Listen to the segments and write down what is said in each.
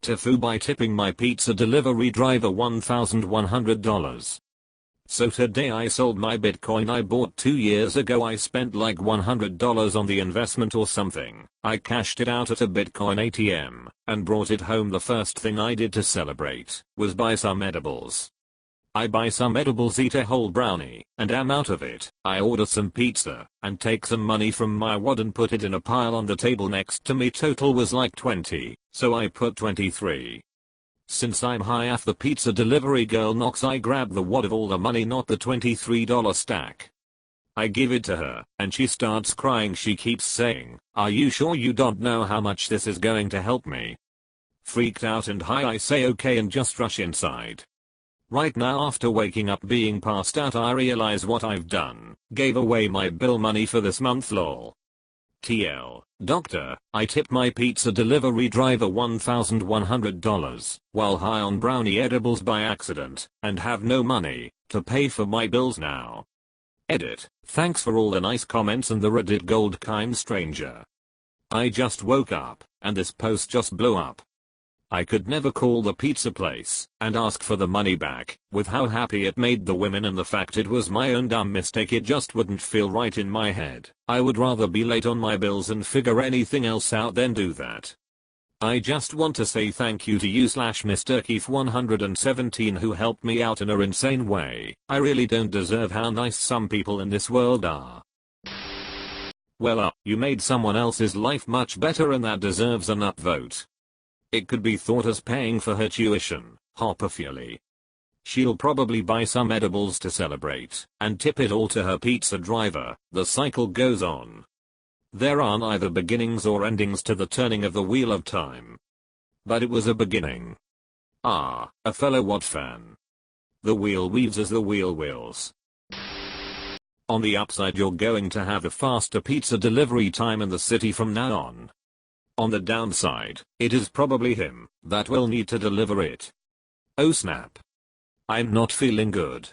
TIFU by tipping my pizza delivery driver $1,100. So today I sold my Bitcoin I bought 2 years ago. I spent like $100 on the investment or something. I cashed it out at a Bitcoin ATM and brought it home. The first thing I did to celebrate was buy some edibles. I buy some edibles, eat a whole brownie, and am out of it. I order some pizza and take some money from my wad and put it in a pile on the table next to me. Total was like 20, so I put 23. Since I'm high off the pizza delivery girl knocks, I grab the wad of all the money, not the $23 stack. I give it to her and she starts crying. She keeps saying, "Are you sure you don't know how much this is going to help me?" Freaked out and high, I say okay and just rush inside. Right now, after waking up being passed out, I realize what I've done. Gave away my bill money for this month, lol. TL, doctor, I tipped my pizza delivery driver $1,100 while high on brownie edibles by accident and have no money to pay for my bills now. Edit, thanks for all the nice comments and the Reddit gold kind stranger. I just woke up and this post just blew up. I could never call the pizza place and ask for the money back. With how happy it made the women and the fact it was my own dumb mistake, it just wouldn't feel right in my head. I would rather be late on my bills and figure anything else out than do that. I just want to say thank you to you /Mr. Keith 117 who helped me out in an insane way. I really don't deserve how nice some people in this world are. Well, you made someone else's life much better and that deserves an upvote. It could be thought as paying for her tuition. Hopefully. She'll probably buy some edibles to celebrate and tip it all to her pizza driver. The cycle goes on. There are neither beginnings or endings to the turning of the wheel of time. But it was a beginning. A fellow What fan. The wheel weaves as the wheel wheels. On the upside, you're going to have a faster pizza delivery time in the city from now on. On the downside, it is probably him that will need to deliver it. Oh snap. I'm not feeling good.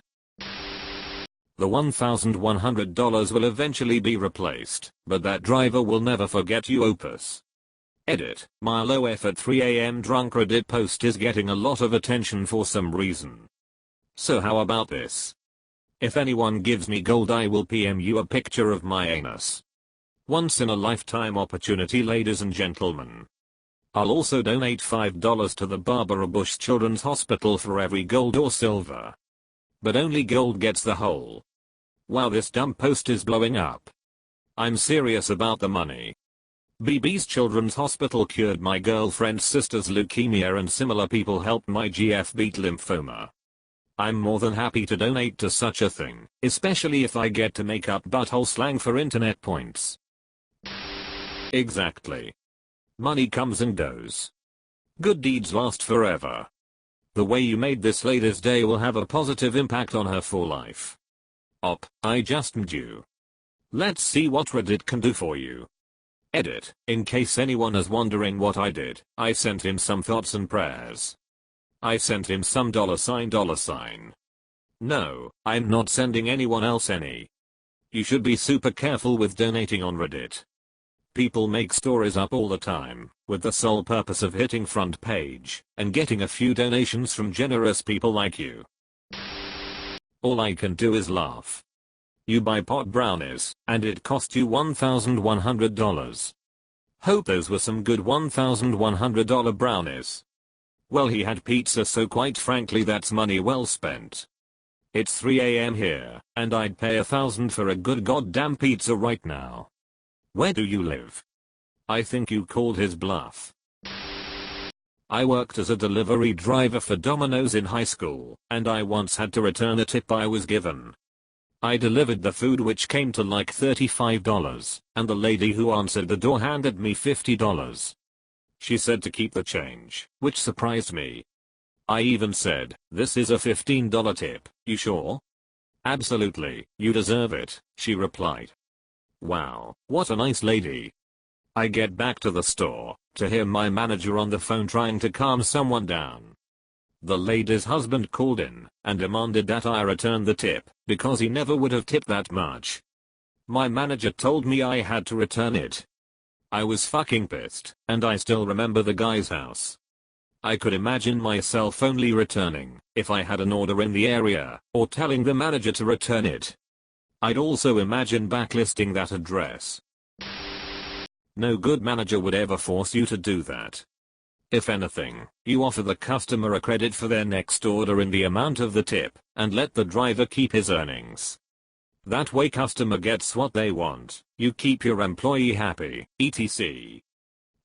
The $1,100 will eventually be replaced, but that driver will never forget you. Opus. Edit, my low effort 3 AM drunk Reddit post is getting a lot of attention for some reason. So how about this? If anyone gives me gold, I will PM you a picture of my anus. Once in a lifetime opportunity, ladies and gentlemen. I'll also donate $5 to the Barbara Bush Children's Hospital for every gold or silver. But only gold gets the whole. Wow, this dumb post is blowing up. I'm serious about the money. BB's Children's Hospital cured my girlfriend's sister's leukemia and similar people helped my GF beat lymphoma. I'm more than happy to donate to such a thing, especially if I get to make up butthole slang for internet points. Exactly. Money comes and goes. Good deeds last forever. The way you made this lady's day will have a positive impact on her for life. I just made you. Let's see what Reddit can do for you. Edit, in case anyone is wondering what I did, I sent him some thoughts and prayers. I sent him some $. No, I'm not sending anyone else any. You should be super careful with donating on Reddit. People make stories up all the time, with the sole purpose of hitting front page and getting a few donations from generous people like you. All I can do is laugh. You buy pot brownies, and it cost you $1,100. Hope those were some good $1,100 brownies. Well, he had pizza, so quite frankly that's money well spent. It's 3 AM here, and I'd pay $1,000 for a good goddamn pizza right now. Where do you live? I think you called his bluff. I worked as a delivery driver for Domino's in high school, and I once had to return a tip I was given. I delivered the food, which came to like $35, and the lady who answered the door handed me $50. She said to keep the change, which surprised me. I even said, "This is a $15 tip, you sure?" "Absolutely, you deserve it," she replied. Wow, what a nice lady. I get back to the store to hear my manager on the phone trying to calm someone down. The lady's husband called in and demanded that I return the tip because he never would have tipped that much. My manager told me I had to return it. I was fucking pissed, and I still remember the guy's house. I could imagine myself only returning if I had an order in the area, or telling the manager to return it. I'd also imagine backlisting that address. No good manager would ever force you to do that. If anything, you offer the customer a credit for their next order in the amount of the tip, and let the driver keep his earnings. That way customer gets what they want, you keep your employee happy, etc.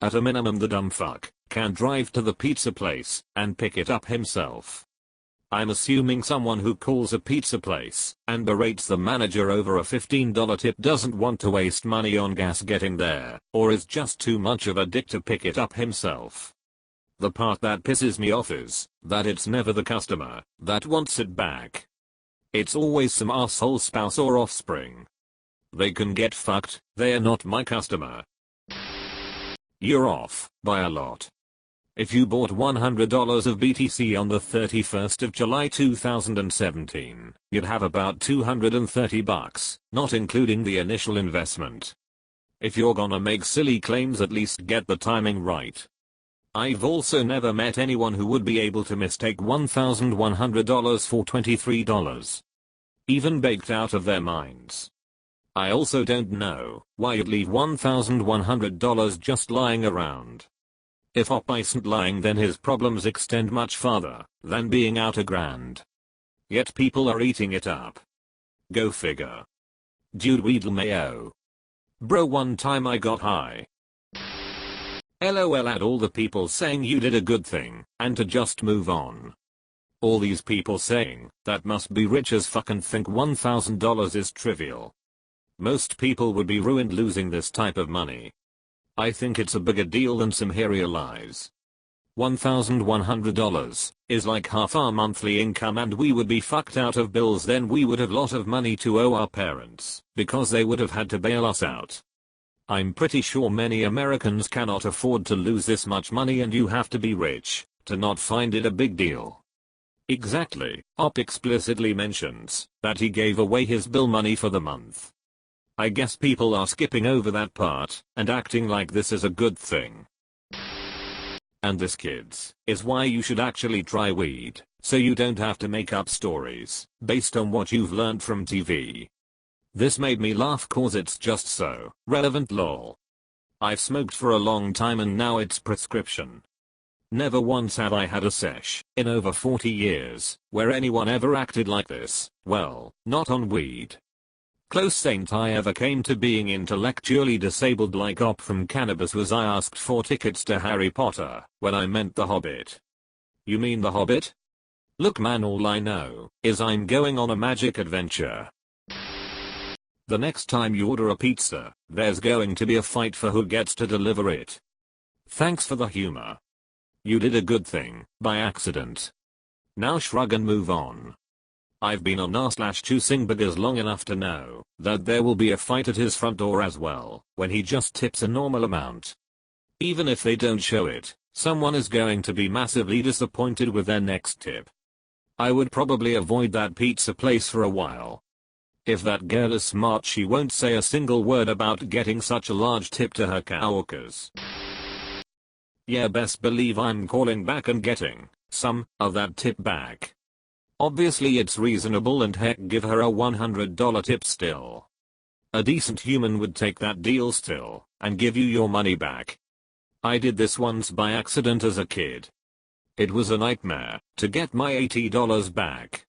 At a minimum the dumb fuck can drive to the pizza place and pick it up himself. I'm assuming someone who calls a pizza place and berates the manager over a $15 tip doesn't want to waste money on gas getting there, or is just too much of a dick to pick it up himself. The part that pisses me off is that it's never the customer that wants it back. It's always some asshole spouse or offspring. They can get fucked, they're not my customer. You're off by a lot. If you bought $100 of BTC on the 31st of July 2017, you'd have about $230, not including the initial investment. If you're gonna make silly claims, at least get the timing right. I've also never met anyone who would be able to mistake $1,100 for $23. Even baked out of their minds. I also don't know why you'd leave $1,100 just lying around. If Op isn't lying, then his problems extend much farther than being out $1,000. Yet people are eating it up. Go figure. Dude Weedle Mayo. Bro, one time I got high. LOL at all the people saying you did a good thing and to just move on. All these people saying that must be rich as fuck and think $1,000 is trivial. Most people would be ruined losing this type of money. I think it's a bigger deal than some here realize. $1,100 is like half our monthly income, and we would be fucked out of bills. Then we would have lot of money to owe our parents because they would have had to bail us out. I'm pretty sure many Americans cannot afford to lose this much money, and you have to be rich to not find it a big deal. Exactly. Op explicitly mentions that he gave away his bill money for the month. I guess people are skipping over that part and acting like this is a good thing. And this, kids, is why you should actually try weed, so you don't have to make up stories based on what you've learned from TV. This made me laugh cause it's just so relevant, lol. I've smoked for a long time and now it's prescription. Never once have I had a sesh in over 40 years where anyone ever acted like this, well, not on weed. Close saint I ever came to being intellectually disabled like Op from cannabis was I asked for tickets to Harry Potter when I meant The Hobbit. You mean The Hobbit? Look man, all I know is I'm going on a magic adventure. The next time you order a pizza, there's going to be a fight for who gets to deliver it. Thanks for the humor. You did a good thing, by accident. Now shrug and move on. I've been on r/2singburgers long enough to know that there will be a fight at his front door as well, when he just tips a normal amount. Even if they don't show it, someone is going to be massively disappointed with their next tip. I would probably avoid that pizza place for a while. If that girl is smart, she won't say a single word about getting such a large tip to her coworkers. Yeah, best believe I'm calling back and getting some of that tip back. Obviously it's reasonable, and heck, give her a $100 tip still. A decent human would take that deal still and give you your money back. I did this once by accident as a kid. It was a nightmare to get my $80 back.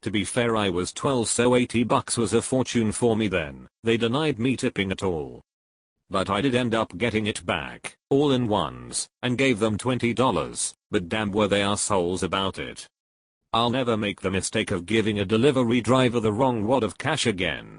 To be fair, I was 12, so $80 was a fortune for me then. They denied me tipping at all. But I did end up getting it back, all in ones, and gave them $20, but damn were they assholes about it. I'll never make the mistake of giving a delivery driver the wrong wad of cash again.